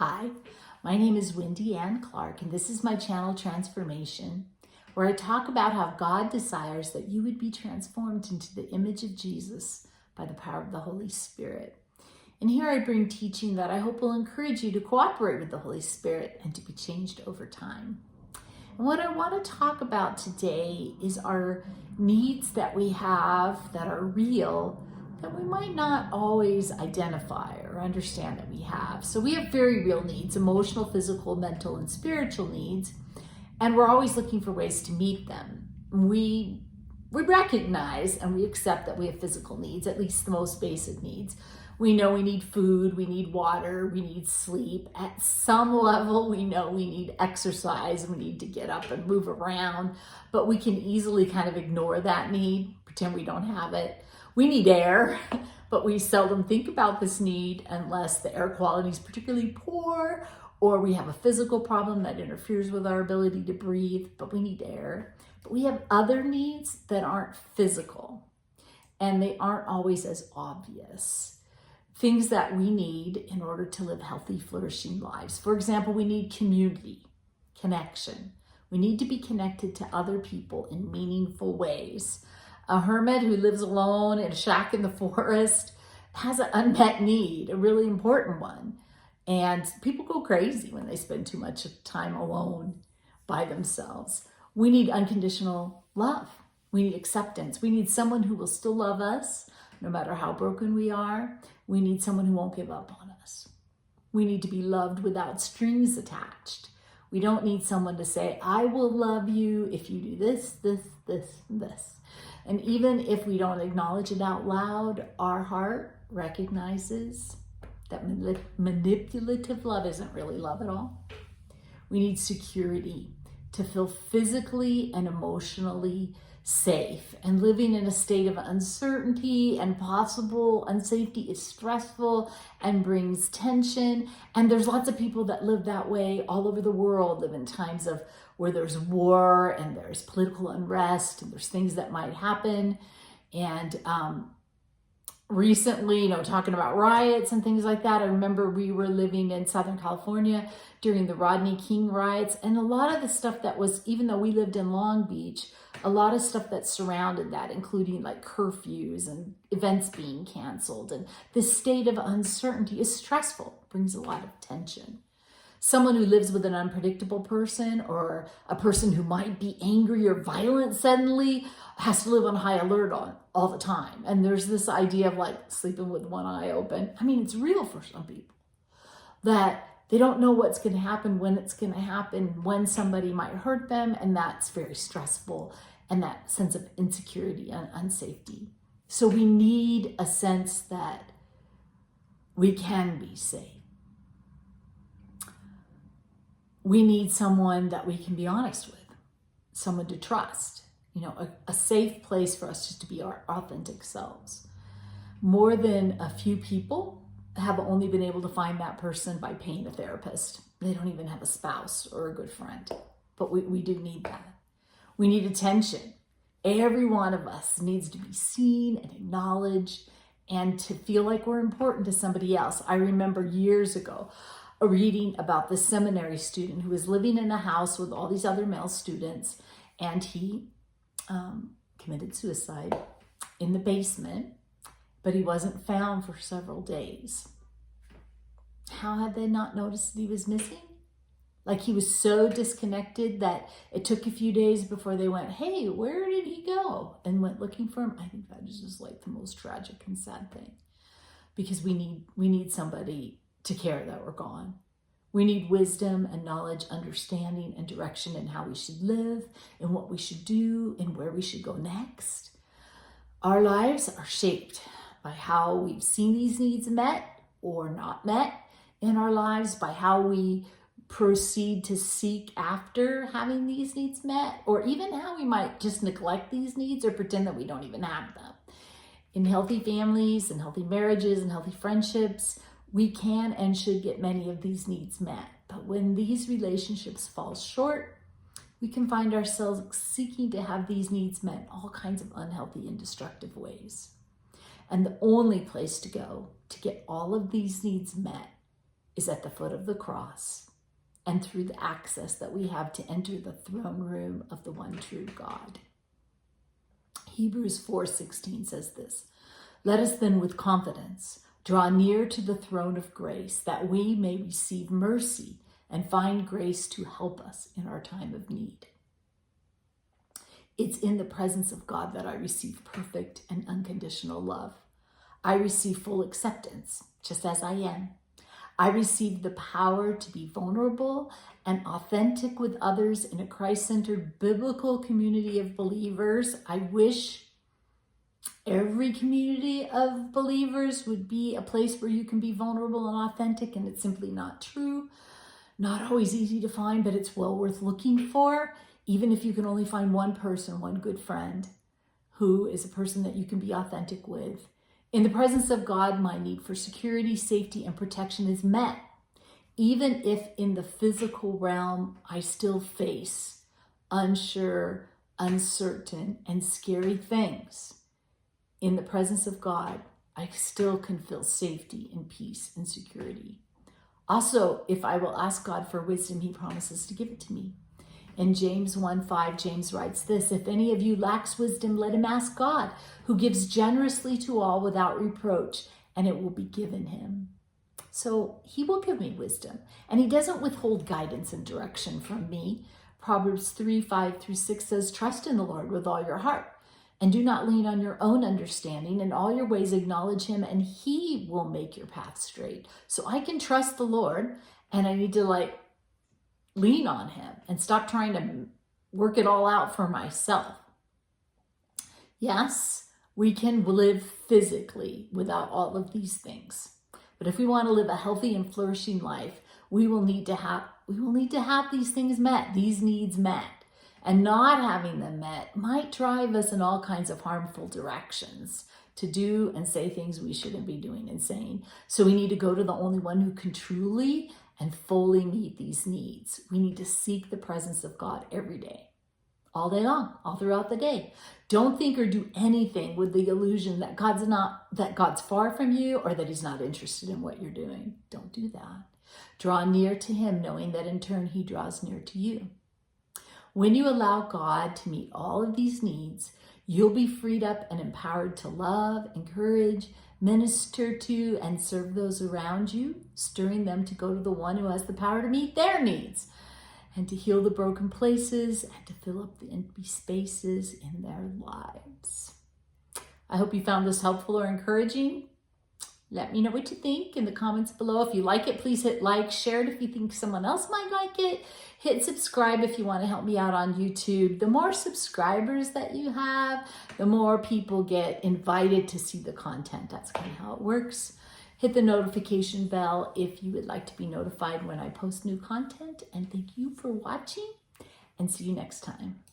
Hi, my name is Wendy Ann Clark, and this is my channel Transformation, where I talk about how God desires that you would be transformed into the image of Jesus by the power of the Holy Spirit. And here I bring teaching that I hope will encourage you to cooperate with the Holy Spirit and to be changed over time. And what I want to talk about today is our needs that we have that are real, that we might not always identify or understand that we have. So we have very real needs: emotional, physical, mental, and spiritual needs. And we're always looking for ways to meet them. We recognize and we accept that we have physical needs, at least the most basic needs. We know we need food, we need water, we need sleep. At some level, we know we need exercise, we need to get up and move around, but we can easily kind of ignore that need, pretend we don't have it. We need air, but we seldom think about this need unless the air quality is particularly poor or we have a physical problem that interferes with our ability to breathe, but we need air. But we have other needs that aren't physical, and they aren't always as obvious. Things that we need in order to live healthy, flourishing lives. For example, we need community, connection. We need to be connected to other people in meaningful ways. A hermit who lives alone in a shack in the forest has an unmet need, a really important one. And people go crazy when they spend too much time alone by themselves. We need unconditional love. We need acceptance. We need someone who will still love us no matter how broken we are. We need someone who won't give up on us. We need to be loved without strings attached. We don't need someone to say, I will love you if you do this, this, this, and this. And even if we don't acknowledge it out loud, our heart recognizes that manipulative love isn't really love at all. We need security to feel physically and emotionally safe. And living in a state of uncertainty and possible unsafety is stressful and brings tension. And there's lots of people that live that way all over the world, live in times of where there's war and there's political unrest and there's things that might happen. And recently, talking about riots and things like that, I remember we were living in Southern California during the Rodney King riots, and a lot of the stuff that was, even though we lived in Long Beach, a lot of stuff that surrounded that, including like curfews and events being canceled, and this state of uncertainty is stressful, brings a lot of tension. Someone who lives with an unpredictable person, or a person who might be angry or violent suddenly, has to live on high alert all the time. And there's this idea of like sleeping with one eye open. I mean, it's real for some people, that they don't know what's going to happen, when it's going to happen, when somebody might hurt them. And that's very stressful, and that sense of insecurity and unsafety. So we need a sense that we can be safe. We need someone that we can be honest with, someone to trust, a safe place for us just to be our authentic selves. More than a few people have only been able to find that person by paying a therapist. They don't even have a spouse or a good friend, but we do need that. We need attention. Every one of us needs to be seen and acknowledged and to feel like we're important to somebody else. I remember years ago reading about this seminary student who was living in a house with all these other male students, and he committed suicide in the basement, but he wasn't found for several days. How had they not noticed that he was missing? Like, he was so disconnected that it took a few days before they went, hey, where did he go? And went looking for him. I think that is just like the most tragic and sad thing, because we need somebody to care that we're gone. We need wisdom and knowledge, understanding and direction in how we should live, and what we should do, and where we should go next. Our lives are shaped by how we've seen these needs met or not met in our lives, by how we proceed to seek after having these needs met, or even how we might just neglect these needs or pretend that we don't even have them. In healthy families and healthy marriages and healthy friendships, we can and should get many of these needs met. But when these relationships fall short, we can find ourselves seeking to have these needs met in all kinds of unhealthy and destructive ways. And the only place to go to get all of these needs met is at the foot of the cross and through the access that we have to enter the throne room of the one true God. Hebrews 4:16 says this, "Let us then with confidence draw near to the throne of grace, that we may receive mercy and find grace to help us in our time of need." It's in the presence of God that I receive perfect and unconditional love. I receive full acceptance, just as I am. I receive the power to be vulnerable and authentic with others in a Christ-centered biblical community of believers. I wish every community of believers would be a place where you can be vulnerable and authentic, and it's simply not true. Not always easy to find, but it's well worth looking for, even if you can only find one person, one good friend, who is a person that you can be authentic with. In the presence of God, my need for security, safety, and protection is met, even if in the physical realm I still face unsure, uncertain, and scary things. In the presence of God, I still can feel safety and peace and security. Also, if I will ask God for wisdom, he promises to give it to me. In James 1:5, James writes this, "If any of you lacks wisdom, let him ask God, who gives generously to all without reproach, and it will be given him." So he will give me wisdom, and he doesn't withhold guidance and direction from me. Proverbs 3:5-6 says, "Trust in the Lord with all your heart, and do not lean on your own understanding. In all your ways acknowledge him, and he will make your path straight." So I can trust the Lord, and I need to lean on him and stop trying to work it all out for myself. Yes, we can live physically without all of these things. But if we want to live a healthy and flourishing life, we will need to have these things met, these needs met. And not having them met might drive us in all kinds of harmful directions to do and say things we shouldn't be doing and saying. So we need to go to the only one who can truly and fully meet these needs. We need to seek the presence of God every day, all day long, all throughout the day. Don't think or do anything with the illusion that God's far from you or that he's not interested in what you're doing. Don't do that. Draw near to him, knowing that in turn he draws near to you. When you allow God to meet all of these needs, you'll be freed up and empowered to love, encourage, minister to, and serve those around you, stirring them to go to the one who has the power to meet their needs and to heal the broken places and to fill up the empty spaces in their lives. I hope you found this helpful or encouraging. Let me know what you think in the comments below. If you like it, please hit like, share it if you think someone else might like it. Hit subscribe if you want to help me out on YouTube. The more subscribers that you have, the more people get invited to see the content. That's kind of how it works. Hit the notification bell if you would like to be notified when I post new content. And thank you for watching, and see you next time.